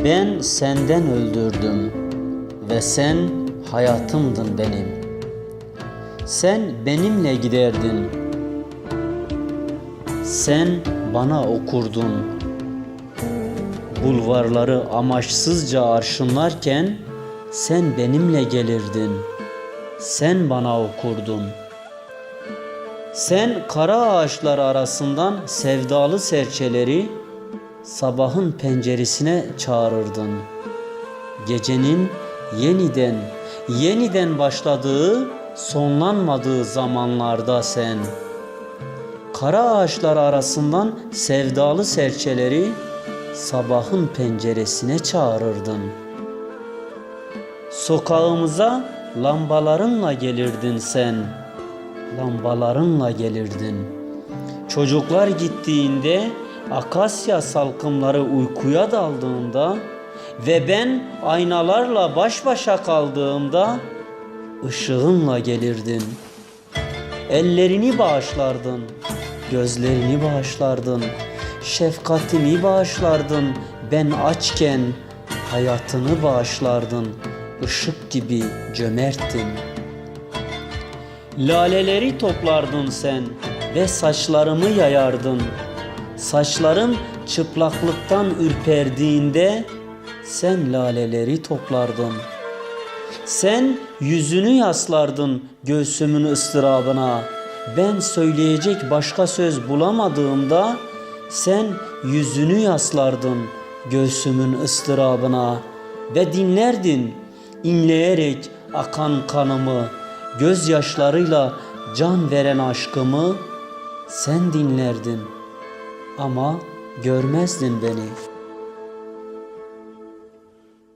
Ben senden öldürdüm ve sen hayatımdın benim. Sen benimle giderdin. Sen bana okurdun. Bulvarları amaçsızca arşınlarken sen benimle gelirdin. Sen bana okurdun. Sen kara ağaçlar arasından sevdalı serçeleri sabahın penceresine çağırırdın. Gecenin yeniden başladığı, sonlanmadığı zamanlarda sen kara ağaçlar arasından sevdalı serçeleri sabahın penceresine çağırırdın. Sokağımıza lambalarınla gelirdin sen. Lambalarınla gelirdin. Çocuklar gittiğinde, akasya salkımları uykuya daldığında ve ben aynalarla baş başa kaldığımda ışığınla gelirdin. Ellerini bağışlardın, gözlerini bağışlardın, şefkatini bağışlardın. Ben açken hayatını bağışlardın. Işık gibi cömerttin. Laleleri toplardın sen ve saçlarımı yayardın. Saçlarım çıplaklıktan ürperdiğinde sen laleleri toplardın. Sen yüzünü yaslardın göğsümün ıstırabına. Ben söyleyecek başka söz bulamadığımda sen yüzünü yaslardın göğsümün ıstırabına ve dinlerdin inleyerek akan kanımı, gözyaşlarıyla can veren aşkımı sen dinlerdin ama görmezdin beni.